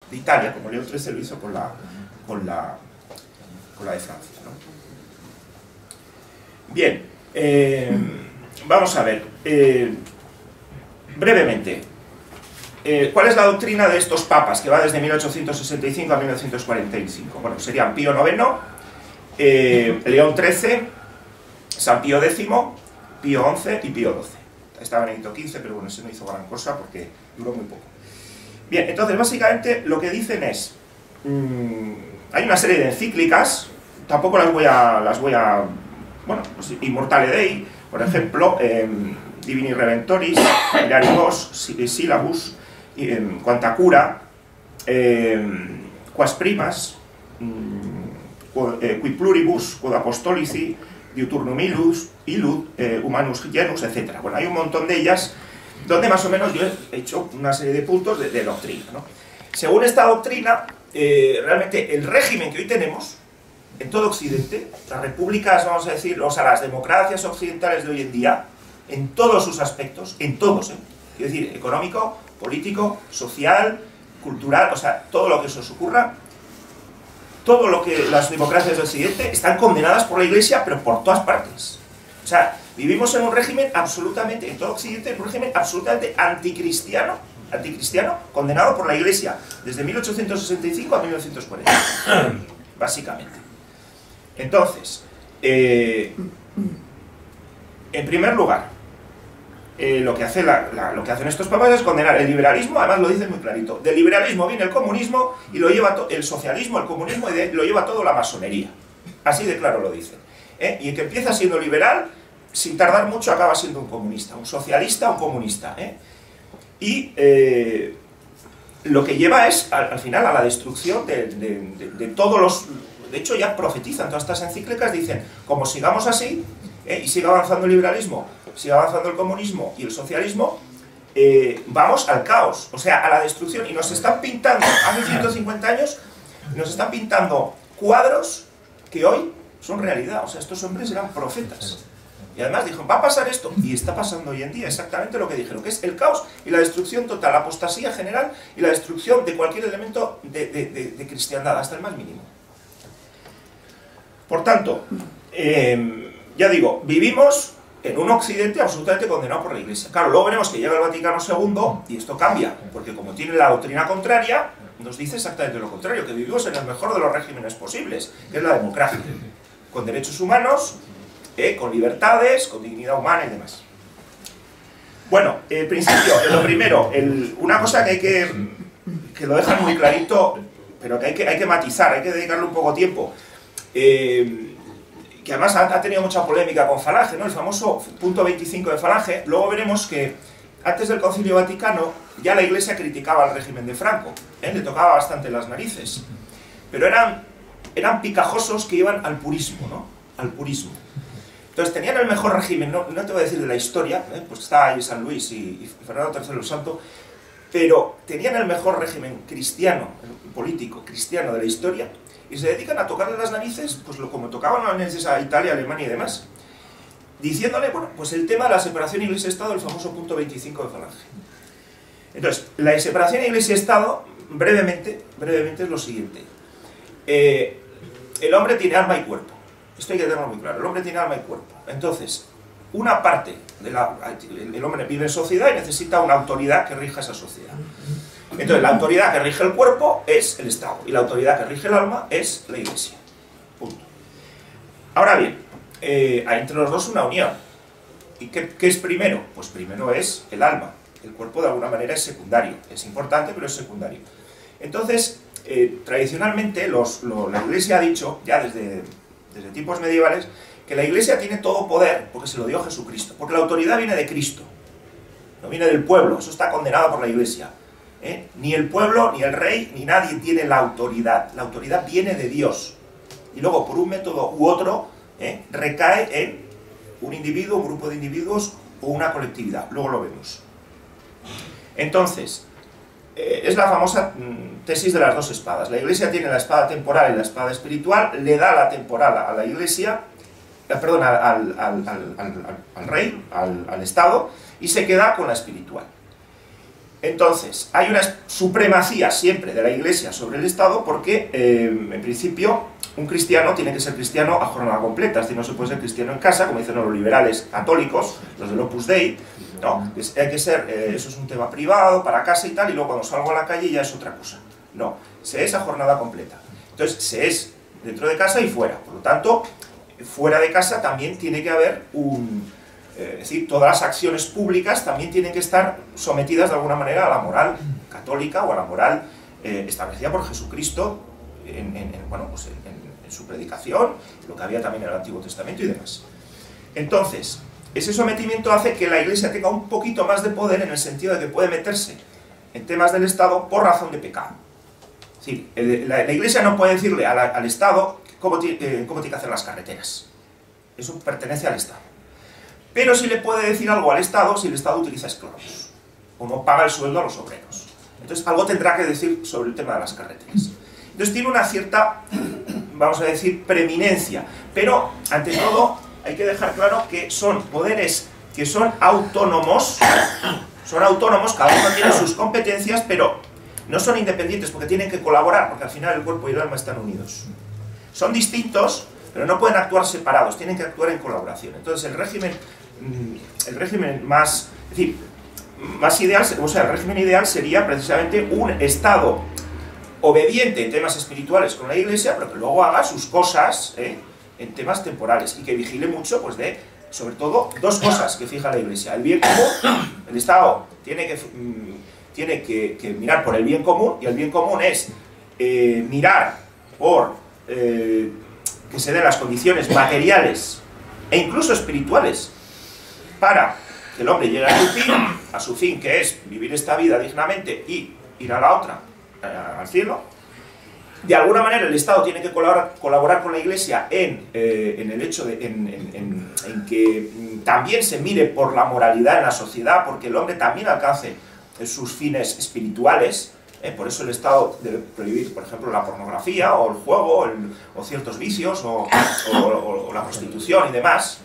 de Italia, como León XIII lo hizo con la de Francia, ¿no? Bien, vamos a ver, brevemente, ¿cuál es la doctrina de estos papas, que va desde 1865 a 1945? Bueno, serían Pío IX, León XIII, San Pío X, Pío XI y Pío XII. Estaba Benedicto XV, pero bueno, ese no hizo gran cosa porque duró muy poco. Bien, entonces básicamente lo que dicen es, hay una serie de encíclicas, tampoco las voy a bueno, pues Immortale Dei, por ejemplo, Divini Reventoris, Hilaribus, Syllabus, Quanta Cura, Quas Primas, Qui Pluribus, Quod Apostolici, Diuturnum Illud, Humanus Genus, etc. Bueno, hay un montón de ellas donde más o menos yo he hecho una serie de puntos de doctrina, ¿no? Según esta doctrina, realmente el régimen que hoy tenemos en todo Occidente, las repúblicas, vamos a decir, o sea, las democracias occidentales de hoy en día, en todos sus aspectos, en todos, quiero decir, económico, político, social, cultural, o sea, todo lo que se os ocurra, todo lo que las democracias de Occidente están condenadas por la Iglesia, pero por todas partes. O sea, vivimos en un régimen absolutamente, en todo Occidente, en un régimen absolutamente anticristiano, condenado por la Iglesia, desde 1865 a 1940, básicamente. Entonces, en primer lugar, lo que hacen estos papas es condenar el liberalismo, además lo dicen muy clarito. Del liberalismo viene el comunismo y lo lleva el socialismo, el comunismo, y lo lleva todo la masonería. Así de claro lo dicen. Y el que empieza siendo liberal, sin tardar mucho acaba siendo un comunista, un socialista, un comunista. Y lo que lleva es, al final, a la destrucción de todos los... De hecho, ya profetizan todas estas encíclicas, dicen, como sigamos así, y siga avanzando el liberalismo, siga avanzando el comunismo y el socialismo, vamos al caos, o sea, a la destrucción. Y nos están pintando, hace 150 años, nos están pintando cuadros que hoy son realidad. O sea, estos hombres eran profetas. Y además dijeron, va a pasar esto, y está pasando hoy en día exactamente lo que dijeron, que es el caos y la destrucción total, la apostasía general y la destrucción de cualquier elemento de cristiandad, hasta el más mínimo. Por tanto, ya digo, vivimos en un occidente absolutamente condenado por la Iglesia. Claro, luego veremos que llega el Vaticano II y esto cambia, porque como tiene la doctrina contraria, nos dice exactamente lo contrario, que vivimos en el mejor de los regímenes posibles, que es la democracia, con derechos humanos, con libertades, con dignidad humana y demás. Bueno, el principio, lo primero, una cosa que lo dejan muy clarito, pero que hay que matizar, hay que dedicarle un poco de tiempo, que además ha tenido mucha polémica con Falange, ¿no? El famoso punto 25 de Falange. Luego veremos que antes del Concilio Vaticano ya la Iglesia criticaba al régimen de Franco, le tocaba bastante las narices, pero eran picajosos que iban al purismo, ¿no? Al purismo. Entonces tenían el mejor régimen, no te voy a decir de la historia, pues está ahí San Luis y Fernando III el Santo, pero tenían el mejor régimen cristiano, político cristiano de la historia, y se dedican a tocarle las narices, pues como tocaban a Italia, Alemania y demás, diciéndole, bueno, pues el tema de la separación Iglesia-Estado, el famoso punto 25 de Falange. Entonces, la separación Iglesia-Estado, brevemente es lo siguiente. El hombre tiene alma y cuerpo. Esto hay que tenerlo muy claro. El hombre tiene alma y cuerpo. Entonces, una parte el hombre vive en sociedad y necesita una autoridad que rija esa sociedad. Entonces, la autoridad que rige el cuerpo es el Estado y la autoridad que rige el alma es la Iglesia. Punto. Ahora bien, hay entre los dos una unión. ¿Y qué es primero? Pues primero es el alma. El cuerpo de alguna manera es secundario. Es importante, pero es secundario. Entonces, tradicionalmente la Iglesia ha dicho, ya desde tiempos medievales, que la Iglesia tiene todo poder porque se lo dio Jesucristo. Porque la autoridad viene de Cristo. No viene del pueblo. Eso está condenado por la Iglesia. Ni el pueblo, ni el rey, ni nadie tiene la autoridad. La autoridad viene de Dios. Y luego, por un método u otro, recae en un individuo, un grupo de individuos o una colectividad. Luego lo vemos. Entonces, es la famosa tesis de las dos espadas. La Iglesia tiene la espada temporal y la espada espiritual, le da la temporal a la Iglesia, perdón, al rey, al Estado, y se queda con la espiritual. Entonces, hay una supremacía siempre de la Iglesia sobre el Estado porque, en principio, un cristiano tiene que ser cristiano a jornada completa, es decir, no se puede ser cristiano en casa, como dicen los liberales católicos, los del Opus Dei, ¿no? Hay que ser, eso es un tema privado, para casa y tal, y luego cuando salgo a la calle ya es otra cosa. No, se es a jornada completa. Entonces, se es dentro de casa y fuera. Por lo tanto, fuera de casa también tiene que haber es decir, todas las acciones públicas también tienen que estar sometidas de alguna manera a la moral católica o a la moral establecida por Jesucristo en su predicación, lo que había también en el Antiguo Testamento y demás. Entonces, ese sometimiento hace que la Iglesia tenga un poquito más de poder en el sentido de que puede meterse en temas del Estado por razón de pecado. Es decir, la Iglesia no puede decirle al Estado cómo tiene que hacer las carreteras. Eso pertenece al Estado. Pero sí le puede decir algo al Estado si el Estado utiliza esclavos, o no paga el sueldo a los obreros. Entonces algo tendrá que decir sobre el tema de las carreteras. Entonces tiene una cierta, vamos a decir, preeminencia, pero ante todo hay que dejar claro que son poderes que son autónomos, cada uno tiene sus competencias, pero no son independientes porque tienen que colaborar, porque al final el cuerpo y el alma están unidos. Son distintos, pero no pueden actuar separados, tienen que actuar en colaboración. Entonces el régimen más, es decir, más ideal, o sea, el régimen ideal sería precisamente un Estado obediente en temas espirituales con la Iglesia, pero que luego haga sus cosas en temas temporales y que vigile mucho, pues sobre todo, dos cosas que fija la Iglesia: el bien común. El Estado tiene que mirar por el bien común, y el bien común es mirar por que se den las condiciones materiales e incluso espirituales para que el hombre llegue a su fin, que es vivir esta vida dignamente y ir a la otra, al cielo. De alguna manera el Estado tiene que colaborar con la Iglesia en el hecho de en que también se mire por la moralidad en la sociedad, porque el hombre también alcance sus fines espirituales. Por eso el Estado debe prohibir, por ejemplo, la pornografía, o el juego, o ciertos vicios, o la prostitución y demás,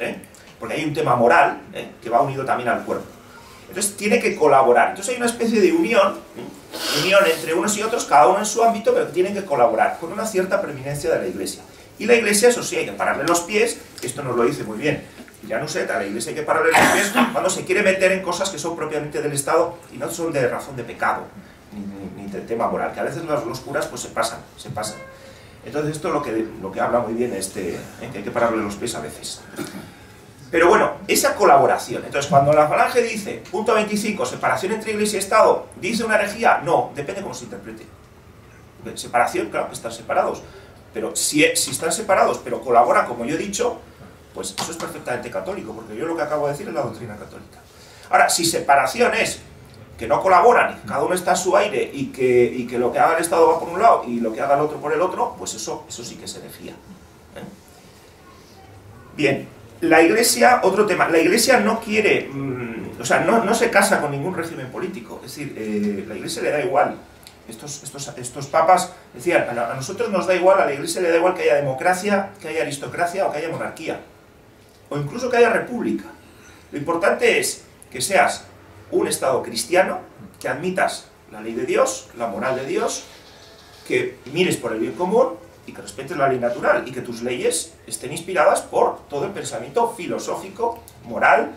porque hay un tema moral que va unido también al cuerpo. Entonces tiene que colaborar. Entonces hay una especie de unión entre unos y otros, cada uno en su ámbito, pero que tienen que colaborar con una cierta preeminencia de la Iglesia. Y la Iglesia, eso sí, hay que pararle los pies, esto nos lo dice muy bien Januzet, a la Iglesia hay que pararle los pies cuando se quiere meter en cosas que son propiamente del Estado y no son de razón de pecado, ni de tema moral, que a veces los curas pues se pasan. Entonces esto es lo que habla muy bien que hay que pararle los pies a veces. Pero bueno, esa colaboración. Entonces, cuando la Falange dice, punto 25, separación entre Iglesia y Estado, ¿dice una herejía? No, depende cómo se interprete. Separación, claro que están separados, pero si están separados, pero colaboran, como yo he dicho, pues eso es perfectamente católico, porque yo lo que acabo de decir es la doctrina católica. Ahora, si separación es que no colaboran, y que cada uno está a su aire, y que lo que haga el Estado va por un lado, y lo que haga el otro por el otro, pues eso sí que es herejía. Bien. La Iglesia, otro tema, la Iglesia no quiere, o sea, no se casa con ningún régimen político, es decir, la Iglesia le da igual. Estos papas decían, a nosotros nos da igual, a la Iglesia le da igual que haya democracia, que haya aristocracia o que haya monarquía, o incluso que haya república. Lo importante es que seas un Estado cristiano, que admitas la ley de Dios, la moral de Dios, que mires por el bien común, y que respetes la ley natural, y que tus leyes estén inspiradas por todo el pensamiento filosófico, moral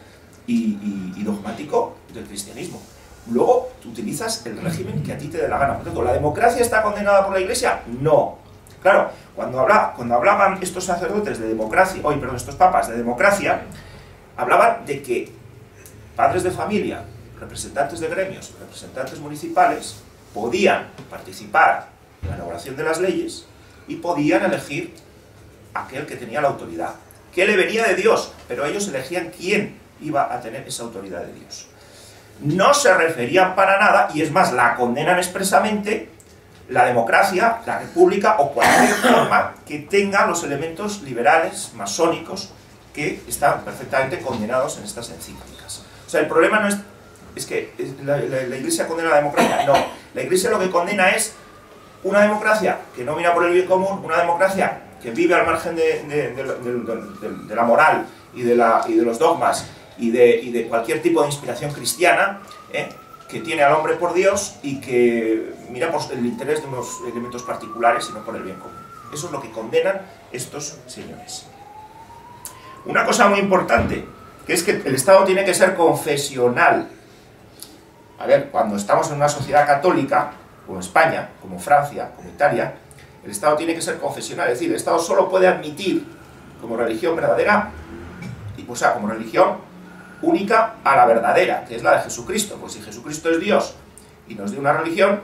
y dogmático del cristianismo. Luego, tú utilizas el régimen que a ti te dé la gana. Por tanto, ¿la democracia está condenada por la Iglesia? No. Claro, cuando hablaban estos sacerdotes de democracia, estos papas de democracia, hablaban de que padres de familia, representantes de gremios, representantes municipales, podían participar en la elaboración de las leyes y podían elegir aquel que tenía la autoridad, que le venía de Dios, pero ellos elegían quién iba a tener esa autoridad de Dios. No se referían para nada, y es más, la condenan expresamente, la democracia, la república o cualquier forma que tenga los elementos liberales, masónicos, que están perfectamente condenados en estas encíclicas. O sea, el problema no es que la Iglesia condena la democracia, no. La Iglesia lo que condena es una democracia que no mira por el bien común, una democracia que vive al margen de la moral y de los dogmas y de cualquier tipo de inspiración cristiana, que tiene al hombre por Dios y que mira por el interés de unos elementos particulares y no por el bien común. Eso es lo que condenan estos señores. Una cosa muy importante, que es que el Estado tiene que ser confesional. A ver, cuando estamos en una sociedad católica, como España, como Francia, como Italia, el Estado tiene que ser confesional, es decir, el Estado solo puede admitir como religión verdadera, o sea, como religión única a la verdadera, que es la de Jesucristo. Pues si Jesucristo es Dios y nos dio una religión,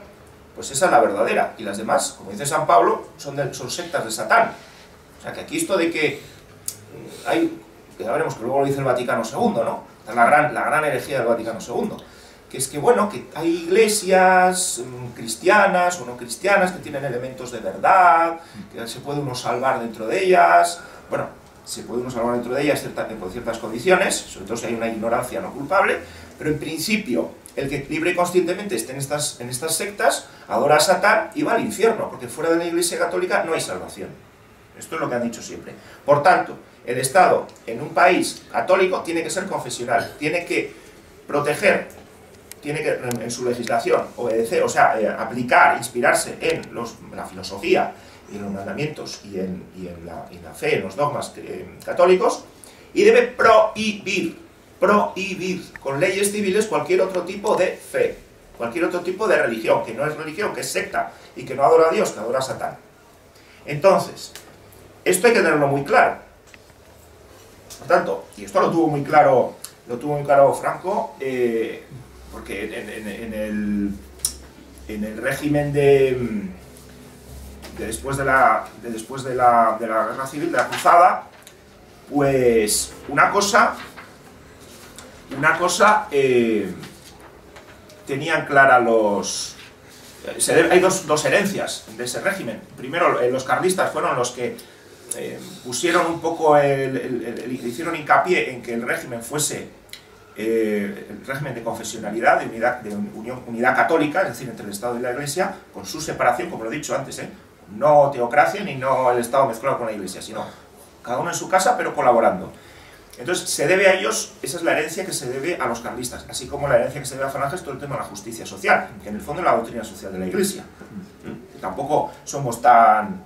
pues esa es la verdadera, y las demás, como dice San Pablo, son sectas de Satán. O sea, que aquí esto de que hay, que ya veremos que luego lo dice el Vaticano II, ¿no? La gran herejía del Vaticano II, que es que, bueno, que hay iglesias cristianas o no cristianas que tienen elementos de verdad, que se puede uno salvar dentro de ellas. Bueno, se puede uno salvar dentro de ellas con ciertas condiciones, sobre todo si hay una ignorancia no culpable, pero en principio, el que libre y conscientemente esté en estas sectas, adora a Satán y va al infierno, porque fuera de la Iglesia Católica no hay salvación. Esto es lo que han dicho siempre. Por tanto, el Estado en un país católico tiene que ser confesional, tiene que proteger, tiene que en su legislación obedecer, o sea, aplicar, inspirarse en la filosofía y en los mandamientos y en la fe, en los dogmas católicos, y debe prohibir con leyes civiles cualquier otro tipo de fe, cualquier otro tipo de religión, que no es religión, que es secta, y que no adora a Dios, que adora a Satán. Entonces, esto hay que tenerlo muy claro. Por tanto, y esto lo tuvo muy claro Franco, porque en el régimen de después de la guerra civil, de la cruzada, pues una cosa tenían clara los... hay dos herencias de ese régimen. Primero, los carlistas fueron los que pusieron un poco, hicieron hincapié en que el régimen fuese el régimen de confesionalidad, de unidad católica, es decir, entre el Estado y la Iglesia, con su separación, como lo he dicho antes, no teocracia ni no el Estado mezclado con la Iglesia, sino cada uno en su casa, pero colaborando. Entonces, se debe a ellos, esa es la herencia que se debe a los carlistas, así como la herencia que se debe a Falange es todo el tema de la justicia social, que en el fondo es la doctrina social de la Iglesia. Tampoco somos tan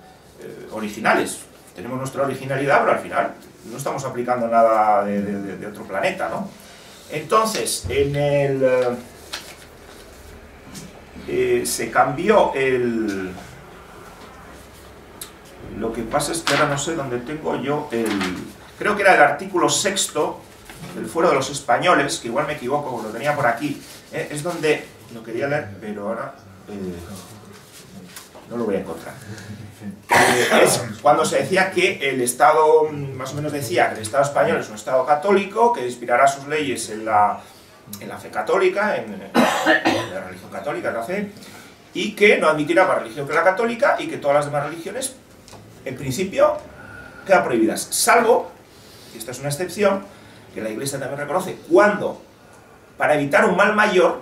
originales, tenemos nuestra originalidad, pero al final no estamos aplicando nada de otro planeta, ¿no? Entonces, se cambió lo que pasa es que ahora no sé dónde tengo yo creo que era el artículo 6 del Fuero de los Españoles, que igual me equivoco, lo tenía por aquí, es donde, lo quería leer, pero ahora no lo voy a encontrar. Es cuando se decía que el Estado, más o menos decía que el Estado español es un Estado católico, que inspirará sus leyes en la fe católica, en la religión católica, la fe, y que no admitirá más religión que la católica, y que todas las demás religiones, en principio, quedan prohibidas, salvo, y esta es una excepción, que la Iglesia también reconoce, cuando, para evitar un mal mayor,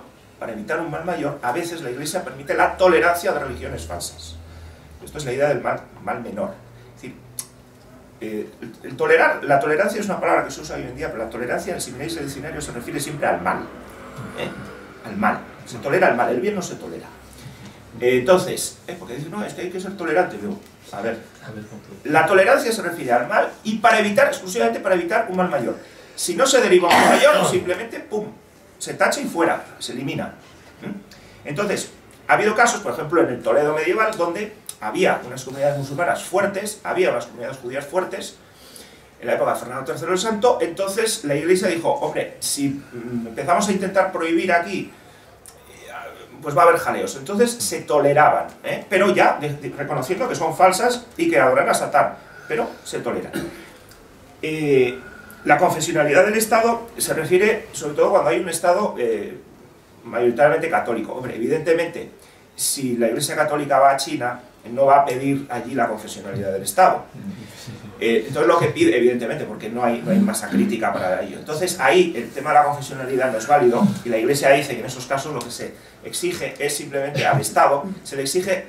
a veces la Iglesia permite la tolerancia de religiones falsas. Esto es la idea del mal menor. Es decir, la tolerancia es una palabra que se usa hoy en día, pero la tolerancia, si miráis el diccionario, se refiere siempre al mal. Al mal. Se tolera el mal, el bien no se tolera. Entonces, porque dicen, no, es que hay que ser tolerante. Digo, a ver, la tolerancia se refiere al mal y exclusivamente para evitar un mal mayor. Si no se deriva un mal mayor, simplemente, pum, se tacha y fuera, se elimina. Entonces, ha habido casos, por ejemplo, en el Toledo medieval, donde había unas comunidades musulmanas fuertes, había unas comunidades judías fuertes, en la época de Fernando III el Santo. Entonces la Iglesia dijo, hombre, si empezamos a intentar prohibir aquí, pues va a haber jaleos. Entonces se toleraban, pero ya reconociendo que son falsas y que adoran a Satán, pero se toleran. La confesionalidad del Estado se refiere sobre todo cuando hay un Estado mayoritariamente católico. Hombre, evidentemente, si la Iglesia Católica va a China, no va a pedir allí la confesionalidad del Estado. Entonces lo que pide, evidentemente, porque no hay masa crítica para ello. Entonces ahí el tema de la confesionalidad no es válido, y la Iglesia dice que en esos casos lo que se exige es simplemente al Estado, se le exige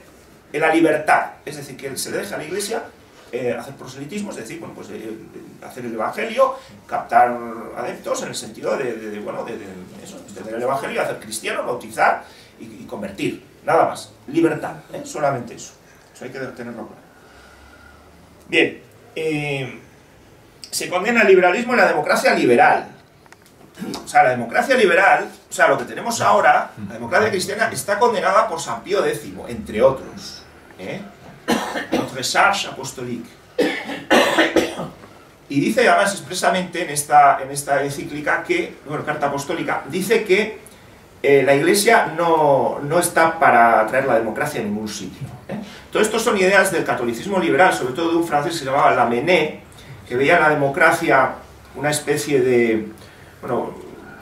la libertad, es decir, que se le deja a la Iglesia hacer proselitismo, es decir, bueno, pues, hacer el evangelio, captar adeptos en el sentido de eso, extender el evangelio, hacer cristianos, bautizar y convertir, nada más. Libertad, solamente eso. Eso hay que tenerlo claro. Bien, se condena el liberalismo y la democracia liberal. O sea, la democracia liberal, o sea, lo que tenemos ahora, la democracia cristiana, está condenada por San Pío X, entre otros. Notre charge apostolique. Y dice además expresamente en esta encíclica que, bueno, carta apostólica, dice que la Iglesia no está para traer la democracia en ningún sitio. Todo esto son ideas del catolicismo liberal, sobre todo de un francés que se llamaba Lamennais, que veía en la democracia una especie de, bueno,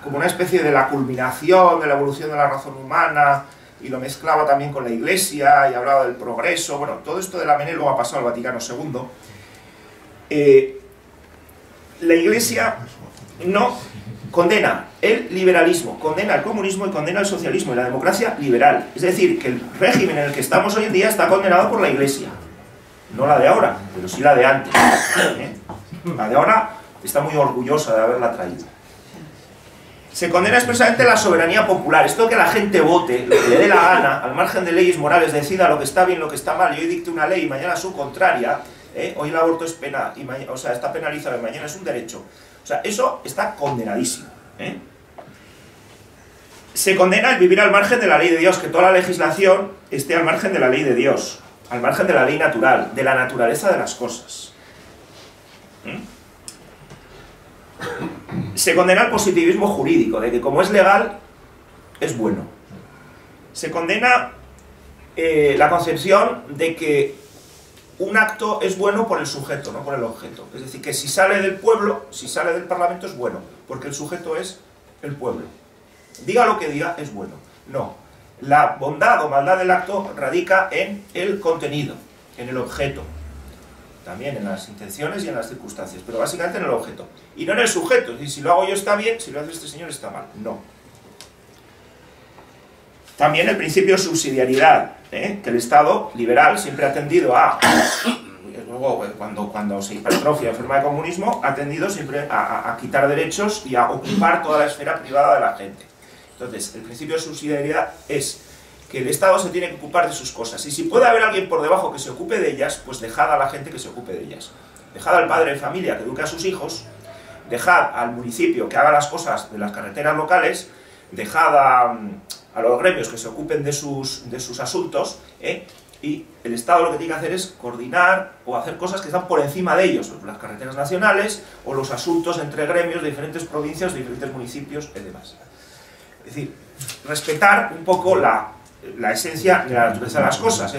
como una especie de la culminación de la evolución de la razón humana, y lo mezclaba también con la Iglesia, y hablaba del progreso. Bueno, todo esto de Lamennais luego ha pasado al Vaticano II. La Iglesia no condena el liberalismo, condena el comunismo y condena el socialismo y la democracia liberal. Es decir, que el régimen en el que estamos hoy en día está condenado por la Iglesia. No la de ahora, pero sí la de antes. La de ahora está muy orgullosa de haberla traído. Se condena expresamente la soberanía popular. Esto que la gente vote, lo que le dé la gana, al margen de leyes morales, decida lo que está bien, lo que está mal, y hoy dicte una ley y mañana su contraria, hoy el aborto es pena, y o sea, está penalizado y mañana es un derecho. O sea, eso está condenadísimo. Se condena el vivir al margen de la ley de Dios, que toda la legislación esté al margen de la ley de Dios, al margen de la ley natural, de la naturaleza de las cosas. Se condena el positivismo jurídico, de que como es legal, es bueno. Se condena la concepción de que un acto es bueno por el sujeto, no por el objeto. Es decir, que si sale del pueblo, si sale del Parlamento es bueno, porque el sujeto es el pueblo. Diga lo que diga, es bueno. No. La bondad o maldad del acto radica en el contenido, en el objeto. También en las intenciones y en las circunstancias, pero básicamente en el objeto. Y no en el sujeto. Es decir, si lo hago yo está bien, si lo hace este señor está mal. No. También el principio de subsidiariedad, que el Estado liberal siempre ha tendido a, luego cuando se hipertrofia en forma de comunismo, ha tendido siempre a quitar derechos y a ocupar toda la esfera privada de la gente. Entonces, el principio de subsidiariedad es que el Estado se tiene que ocupar de sus cosas, y si puede haber alguien por debajo que se ocupe de ellas, pues dejad a la gente que se ocupe de ellas. Dejad al padre de familia que eduque a sus hijos, dejad al municipio que haga las cosas de las carreteras locales, dejad a los gremios que se ocupen de sus asuntos, y el Estado lo que tiene que hacer es coordinar o hacer cosas que están por encima de ellos, las carreteras nacionales o los asuntos entre gremios de diferentes provincias, de diferentes municipios y demás. Es decir, respetar un poco la esencia de la naturaleza de las cosas,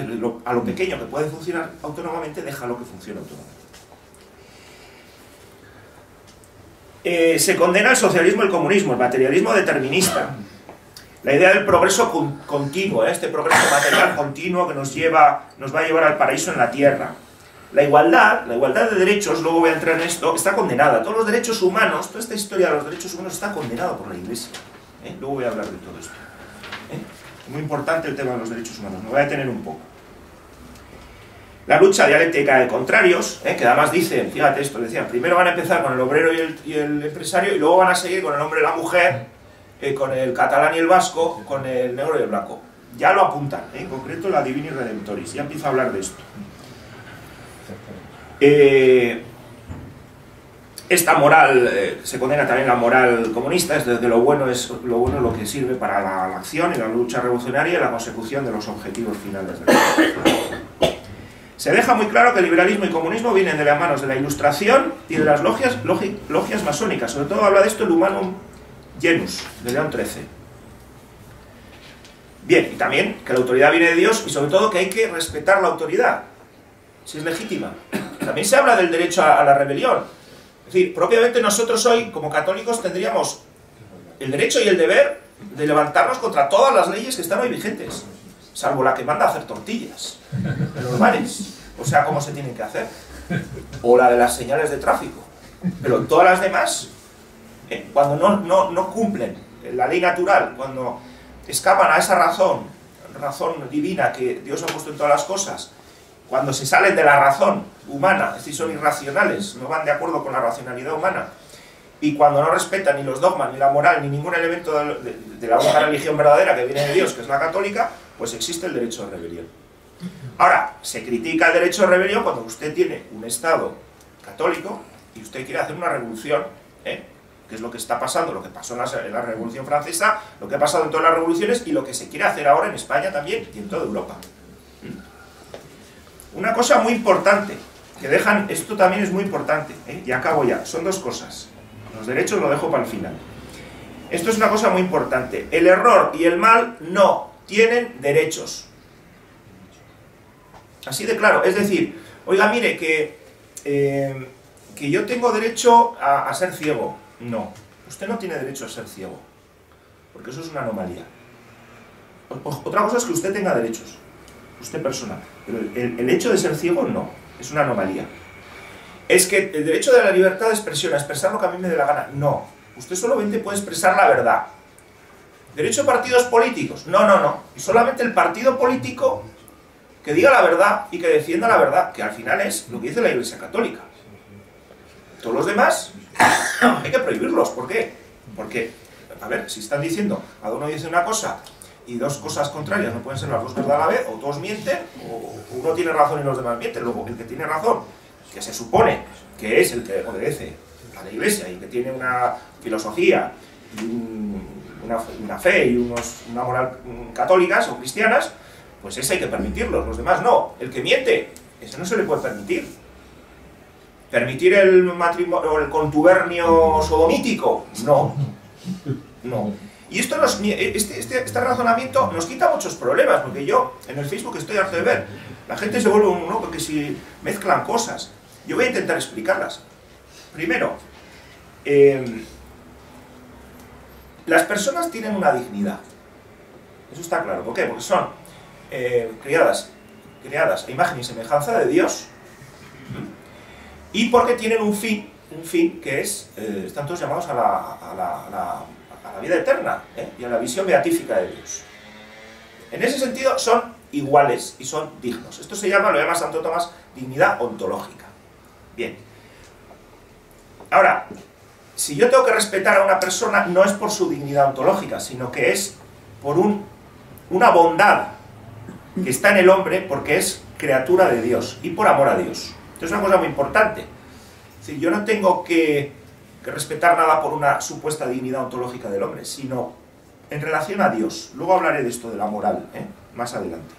a lo pequeño que puede funcionar autónomamente, déjalo que funcione autónomamente. Se condena el socialismo y el comunismo, el materialismo determinista, la idea del progreso continuo, este progreso material continuo que nos va a llevar al paraíso en la tierra. La igualdad de derechos, luego voy a entrar en esto, está condenada. Todos los derechos humanos, toda esta historia de los derechos humanos está condenada por la Iglesia. Luego voy a hablar de todo esto. Es muy importante el tema de los derechos humanos, me voy a detener un poco. La lucha dialéctica de contrarios, que además dicen, fíjate esto, decían, primero van a empezar con el obrero y el empresario, y luego van a seguir con el hombre y la mujer, con el catalán y el vasco, con el negro y el blanco. Ya lo apuntan, en concreto la Divini Redemptoris, ya empiezo a hablar de esto. Esta moral, se condena también la moral comunista, es desde lo bueno es lo que sirve para la acción y la lucha revolucionaria y la consecución de los objetivos finales de la vida. Se deja muy claro que el liberalismo y el comunismo vienen de las manos de la Ilustración y de las logias masónicas. Sobre todo habla de esto el Humanum Genus, de León XIII. Bien, y también que la autoridad viene de Dios y sobre todo que hay que respetar la autoridad, si es legítima. También se habla del derecho a la rebelión. Es decir, propiamente nosotros hoy, como católicos, tendríamos el derecho y el deber de levantarnos contra todas las leyes que están hoy vigentes, salvo la que manda a hacer tortillas en los bares, o sea, cómo se tienen que hacer, o la de las señales de tráfico. Pero en todas las demás, cuando no cumplen la ley natural, cuando escapan a esa razón divina que Dios ha puesto en todas las cosas, cuando se salen de la razón humana, es decir, son irracionales, no van de acuerdo con la racionalidad humana, y cuando no respetan ni los dogmas, ni la moral, ni ningún elemento de la única religión verdadera que viene de Dios, que es la católica, pues existe el derecho de rebelión. Ahora, se critica el derecho de rebelión cuando usted tiene un Estado católico y usted quiere hacer una revolución, que es lo que está pasando, lo que pasó en la Revolución Francesa, lo que ha pasado en todas las revoluciones y lo que se quiere hacer ahora en España también y en toda Europa. Una cosa muy importante, que dejan, esto también es muy importante, y acabo ya, son dos cosas. Los derechos lo dejo para el final. Esto es una cosa muy importante. El error y el mal no tienen derechos. Así de claro, es decir, oiga, mire, que yo tengo derecho a ser ciego. No, usted no tiene derecho a ser ciego, porque eso es una anomalía. Otra cosa es que usted tenga derechos, usted persona, pero el hecho de ser ciego no, es una anomalía. Es que el derecho de la libertad de expresión, a expresar lo que a mí me dé la gana, no. Usted solamente puede expresar la verdad. ¿Derecho a partidos políticos? No, no, no. Y solamente el partido político que diga la verdad y que defienda la verdad, que al final es lo que dice la Iglesia Católica. Todos los demás hay que prohibirlos. ¿Por qué? Porque, a ver, si están diciendo, cada uno dice una cosa y dos cosas contrarias no pueden ser las dos verdad a la vez, o todos mienten, o uno tiene razón y los demás mienten. Luego, el que tiene razón, que se supone que es el que obedece a la Iglesia y que tiene una filosofía y una fe y una moral católicas o cristianas, pues ese hay que permitirlos, los demás no. El que miente, ese no se le puede permitir. ¿Permitir el matrimonio o el contubernio sodomítico? No. No. Y esto este razonamiento nos quita muchos problemas, porque yo en el Facebook estoy harto de ver, la gente se vuelve un loco que si mezclan cosas. Yo voy a intentar explicarlas. Primero, las personas tienen una dignidad. Eso está claro. ¿Por qué? Porque son creadas a imagen y semejanza de Dios, y porque tienen un fin que es, están todos llamados a la vida eterna, y a la visión beatífica de Dios. En ese sentido son iguales y son dignos. Esto se llama, lo llama Santo Tomás, dignidad ontológica. Bien. Ahora, si yo tengo que respetar a una persona, no es por su dignidad ontológica, sino que es por una bondad que está en el hombre porque es criatura de Dios y por amor a Dios. Esto es una cosa muy importante. Es decir, yo no tengo que respetar nada por una supuesta dignidad ontológica del hombre, sino en relación a Dios. Luego hablaré de esto, de la moral, más adelante.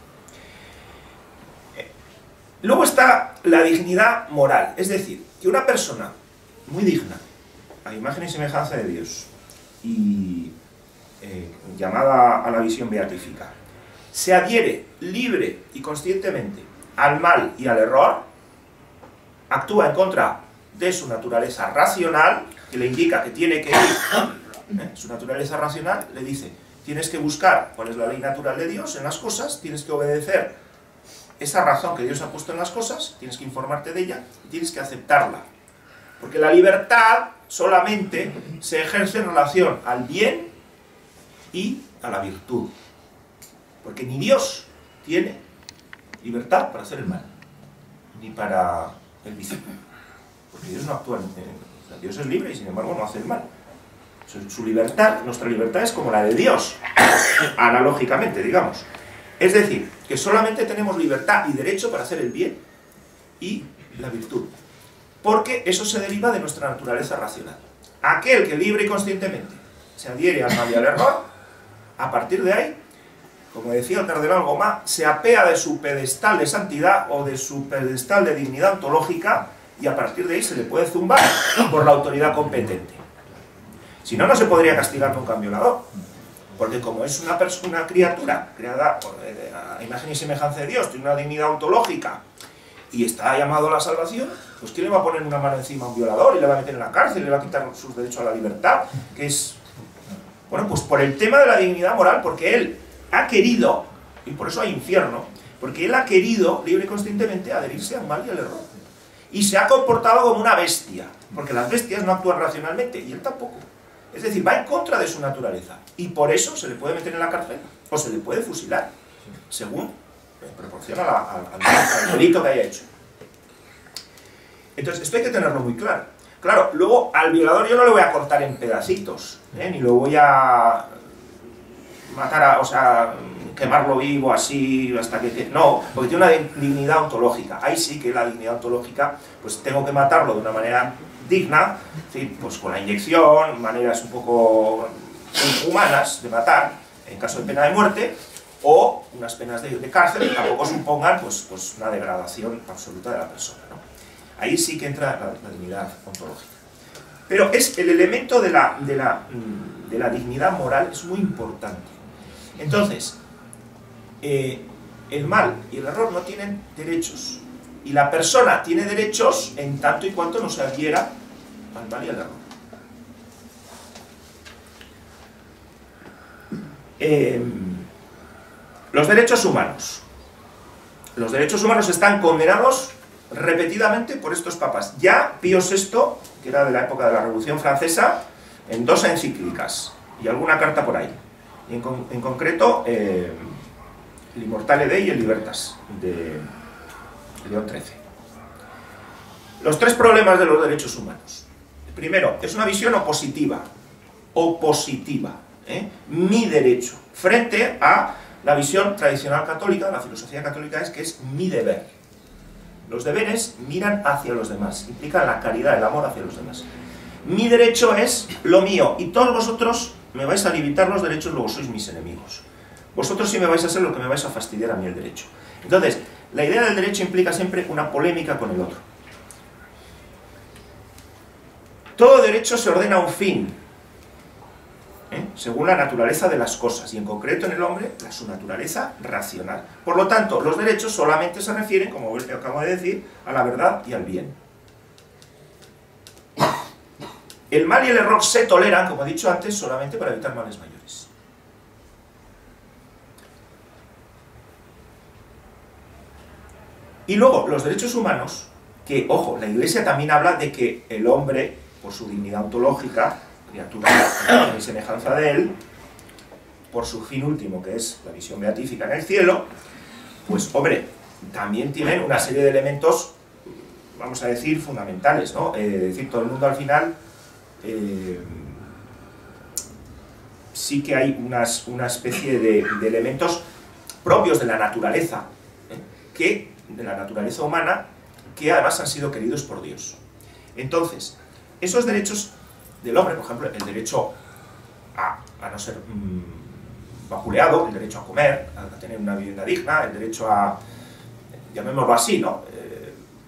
Luego está la dignidad moral, es decir, que una persona muy digna, a imagen y semejanza de Dios, y llamada a la visión beatífica, se adhiere libre y conscientemente al mal y al error, actúa en contra de su naturaleza racional, que le indica que tiene que ir, su naturaleza racional le dice, tienes que buscar cuál es la ley natural de Dios en las cosas, tienes que obedecer esa razón que Dios ha puesto en las cosas, tienes que informarte de ella y tienes que aceptarla. Porque la libertad solamente se ejerce en relación al bien y a la virtud. Porque ni Dios tiene libertad para hacer el mal, ni para el vicio. Porque Dios no actúa Dios es libre y sin embargo no hace el mal. Su libertad, nuestra libertad es como la de Dios, analógicamente, digamos. Es decir, que solamente tenemos libertad y derecho para hacer el bien y la virtud. Porque eso se deriva de nuestra naturaleza racional. Aquel que libre y conscientemente se adhiere al mal y al error, a partir de ahí, como decía el cardenal Gomá, se apea de su pedestal de santidad o de su pedestal de dignidad ontológica y a partir de ahí se le puede zumbar por la autoridad competente. Si no, no se podría castigar nunca a un violador. Porque como es una criatura creada a imagen y semejanza de Dios, tiene una dignidad ontológica y está llamado a la salvación, pues ¿quién le va a poner una mano encima a un violador y le va a meter en la cárcel y le va a quitar sus derechos a la libertad? Que es, bueno, pues por el tema de la dignidad moral, porque él ha querido, y por eso hay infierno, porque él ha querido libre y conscientemente adherirse al mal y al error. Y se ha comportado como una bestia, porque las bestias no actúan racionalmente, y él tampoco. Es decir, va en contra de su naturaleza, y por eso se le puede meter en la cárcel, o se le puede fusilar, según en proporción al delito que haya hecho. Entonces, esto hay que tenerlo muy claro. Claro, luego al violador yo no le voy a cortar en pedacitos, ni lo voy a matar, o sea, quemarlo vivo así hasta que... No, porque tiene una dignidad ontológica. Ahí sí que la dignidad ontológica, pues tengo que matarlo de una manera digna, ¿sí? Pues con la inyección, maneras un poco inhumanas de matar, en caso de pena de muerte, o unas penas de cárcel que tampoco supongan pues una degradación absoluta de la persona, ¿no? Ahí sí que entra la dignidad ontológica. Pero es el elemento de la dignidad moral es muy importante. Entonces, el mal y el error no tienen derechos. Y la persona tiene derechos en tanto y cuanto no se adhiera al mal y al error. Los derechos humanos. Los derechos humanos están condenados repetidamente por estos papas. Ya Pío VI, que era de la época de la Revolución Francesa, en 2 encíclicas y alguna carta por ahí. Y en concreto, el Immortale Dei y el Libertas, de León XIII. Los 3 problemas de los derechos humanos. Primero, es una visión opositiva. Mi derecho. Frente a la visión tradicional católica, la filosofía católica es que es mi deber. Los deberes miran hacia los demás, implican la caridad, el amor hacia los demás. Mi derecho es lo mío, y todos vosotros me vais a limitar los derechos, luego sois mis enemigos. Vosotros sí me vais a hacer lo que me vais a fastidiar a mí el derecho. Entonces, la idea del derecho implica siempre una polémica con el otro. Todo derecho se ordena a un fin, según la naturaleza de las cosas, y en concreto en el hombre, su naturaleza racional. Por lo tanto, los derechos solamente se refieren, como acabo de decir, a la verdad y al bien. El mal y el error se toleran, como he dicho antes, solamente para evitar males mayores. Y luego, los derechos humanos, que, ojo, la Iglesia también habla de que el hombre, por su dignidad ontológica, criatura y semejanza de él, por su fin último, que es la visión beatífica en el cielo, pues, hombre, también tienen una serie de elementos, vamos a decir, fundamentales, ¿no? Es decir, todo el mundo al final sí que hay una especie de elementos propios de la naturaleza, de la naturaleza humana, que además han sido queridos por Dios. Entonces, esos derechos del hombre, por ejemplo, el derecho a no ser vapuleado, el derecho a comer, a tener una vivienda digna, el derecho a, llamémoslo así, ¿no?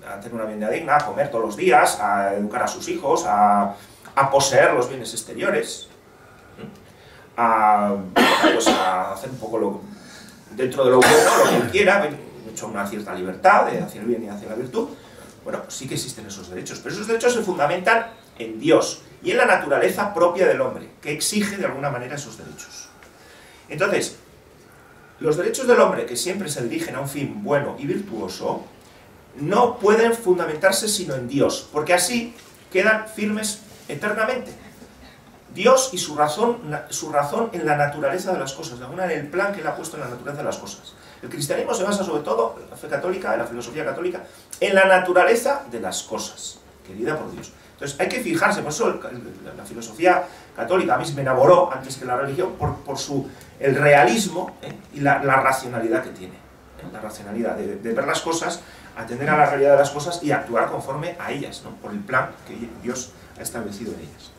A tener una vivienda digna, a comer todos los días, a educar a sus hijos, a poseer los bienes exteriores, pues a hacer un poco dentro de lo bueno, lo que él quiera, hecho una cierta libertad hacia el bien y hacia la virtud. Bueno, pues sí que existen esos derechos, pero esos derechos se fundamentan en Dios y en la naturaleza propia del hombre, que exige de alguna manera esos derechos. Entonces, los derechos del hombre, que siempre se dirigen a un fin bueno y virtuoso, no pueden fundamentarse sino en Dios, porque así quedan firmes eternamente. Dios y su razón en la naturaleza de las cosas, de alguna manera en el plan que él ha puesto en la naturaleza de las cosas. El cristianismo se basa sobre todo, en la fe católica, en la filosofía católica, en la naturaleza de las cosas, querida por Dios. Entonces hay que fijarse, por eso la filosofía católica a mí me enamoró antes que la religión, por el realismo y la racionalidad que tiene. La racionalidad de ver las cosas, atender a la realidad de las cosas y actuar conforme a ellas, ¿no? Por el plan que Dios ha establecido en ellas.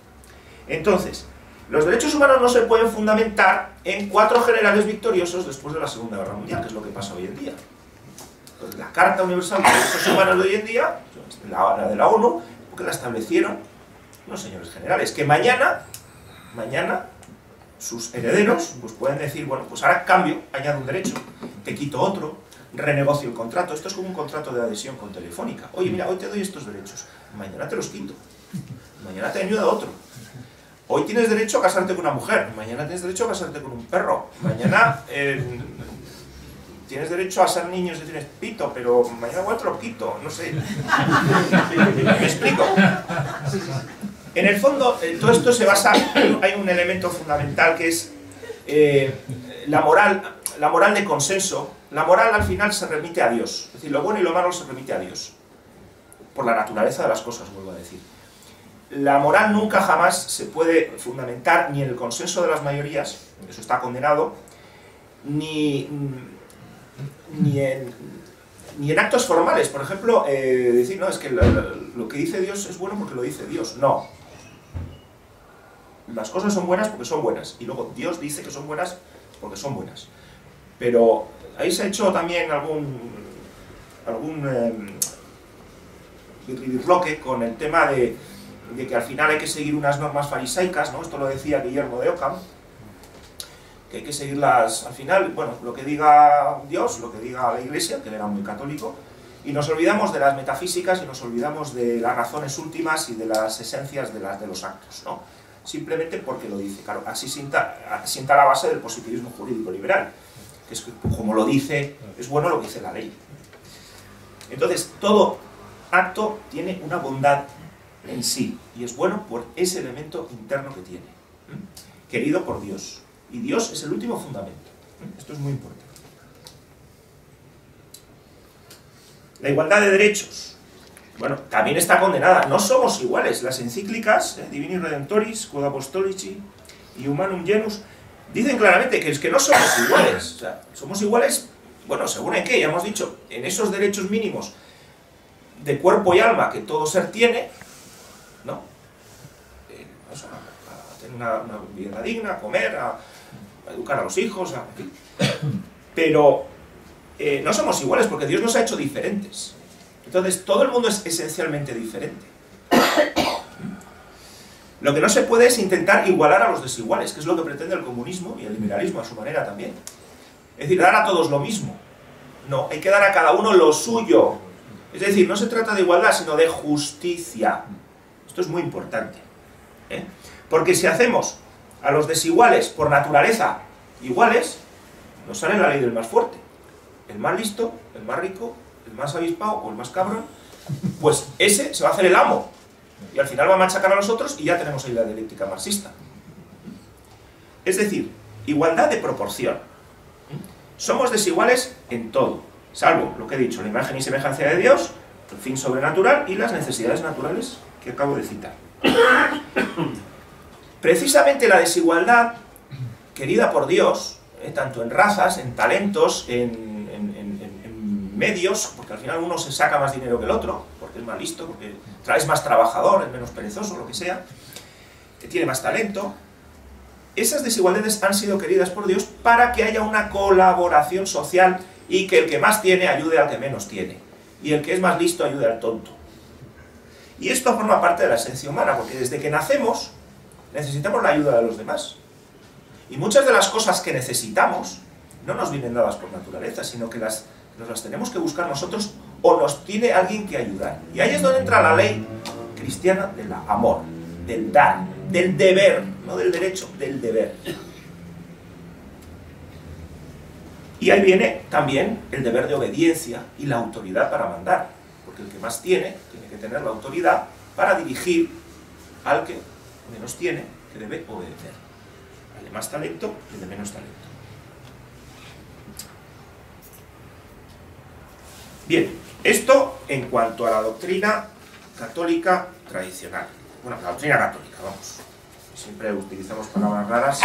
Entonces, los derechos humanos no se pueden fundamentar en 4 generales victoriosos después de la Segunda Guerra Mundial, que es lo que pasa hoy en día. Entonces, la Carta Universal de los Derechos Humanos de hoy en día, la de la ONU, porque la establecieron unos señores generales, que mañana sus herederos pues pueden decir, bueno, pues ahora cambio, añado un derecho, te quito otro, renegocio el contrato. Esto es como un contrato de adhesión con Telefónica. Oye, mira, hoy te doy estos derechos, mañana te los quito, mañana te añado otro. Hoy tienes derecho a casarte con una mujer, mañana tienes derecho a casarte con un perro, mañana tienes derecho a ser niño si tienes pito, pero mañana igual te lo quito, no sé. ¿Me explico? En el fondo, todo esto se basa, hay un elemento fundamental que es la moral de consenso, la moral al final se remite a Dios. Es decir, lo bueno y lo malo se remite a Dios. Por la naturaleza de las cosas, vuelvo a decir. La moral nunca jamás se puede fundamentar ni en el consenso de las mayorías, eso está condenado, ni en actos formales. Por ejemplo, decir, no, es que lo que dice Dios es bueno porque lo dice Dios. No. Las cosas son buenas porque son buenas, y luego Dios dice que son buenas porque son buenas. Pero ahí se ha hecho también algún birlibirloque con el tema de que al final hay que seguir unas normas farisaicas, ¿no? Esto lo decía Guillermo de Ockham, que hay que seguirlas al final, bueno, lo que diga Dios, lo que diga la Iglesia, que él era muy católico, y nos olvidamos de las metafísicas y nos olvidamos de las razones últimas y de las esencias de los actos, ¿no? Simplemente porque lo dice. Claro, así sienta la base del positivismo jurídico liberal, que es que, como lo dice, es bueno lo que dice la ley. Entonces, todo acto tiene una bondad en sí, y es bueno por ese elemento interno que tiene, querido por Dios. Y Dios es el último fundamento. Esto es muy importante. La igualdad de derechos. Bueno, también está condenada. No somos iguales. Las encíclicas, Divini Redemptoris, Quod Apostolici y Humanum Genus, dicen claramente que es que no somos iguales. O sea, somos iguales, bueno, según en qué, ya hemos dicho, en esos derechos mínimos de cuerpo y alma que todo ser tiene, ¿no? A tener una vivienda digna, a comer, a educar a los hijos, en fin. Pero no somos iguales porque Dios nos ha hecho diferentes. Entonces, todo el mundo es esencialmente diferente. Lo que no se puede es intentar igualar a los desiguales, que es lo que pretende el comunismo y el liberalismo a su manera también. Es decir, dar a todos lo mismo. No, hay que dar a cada uno lo suyo. Es decir, no se trata de igualdad, sino de justicia. Esto es muy importante, ¿eh? Porque si hacemos a los desiguales por naturaleza iguales, nos sale la ley del más fuerte. El más listo, el más rico, el más avispado o el más cabrón, pues ese se va a hacer el amo. Y al final va a machacar a los otros y ya tenemos ahí la dialéctica marxista. Es decir, igualdad de proporción. Somos desiguales en todo, salvo lo que he dicho, la imagen y semejanza de Dios, el fin sobrenatural y las necesidades naturales que acabo de citar. Precisamente la desigualdad, querida por Dios, tanto en razas, en talentos, en medios, porque al final uno se saca más dinero que el otro, porque es más listo, porque es más trabajador, es menos perezoso, lo que sea, que tiene más talento. Esas desigualdades han sido queridas por Dios para que haya una colaboración social y que el que más tiene ayude al que menos tiene, y el que es más listo ayude al tonto. Y esto forma parte de la esencia humana, porque desde que nacemos necesitamos la ayuda de los demás. Y muchas de las cosas que necesitamos no nos vienen dadas por naturaleza, sino que nos las tenemos que buscar nosotros o nos tiene alguien que ayudar. Y ahí es donde entra la ley cristiana del amor, del dar, del deber, no del derecho, del deber. Y ahí viene también el deber de obediencia y la autoridad para mandar, porque el que más tiene que tener la autoridad para dirigir al que menos tiene, que debe obedecer. Al de más talento y al de menos talento. Bien, esto en cuanto a la doctrina católica tradicional. Bueno, la doctrina católica, vamos. Siempre utilizamos palabras raras.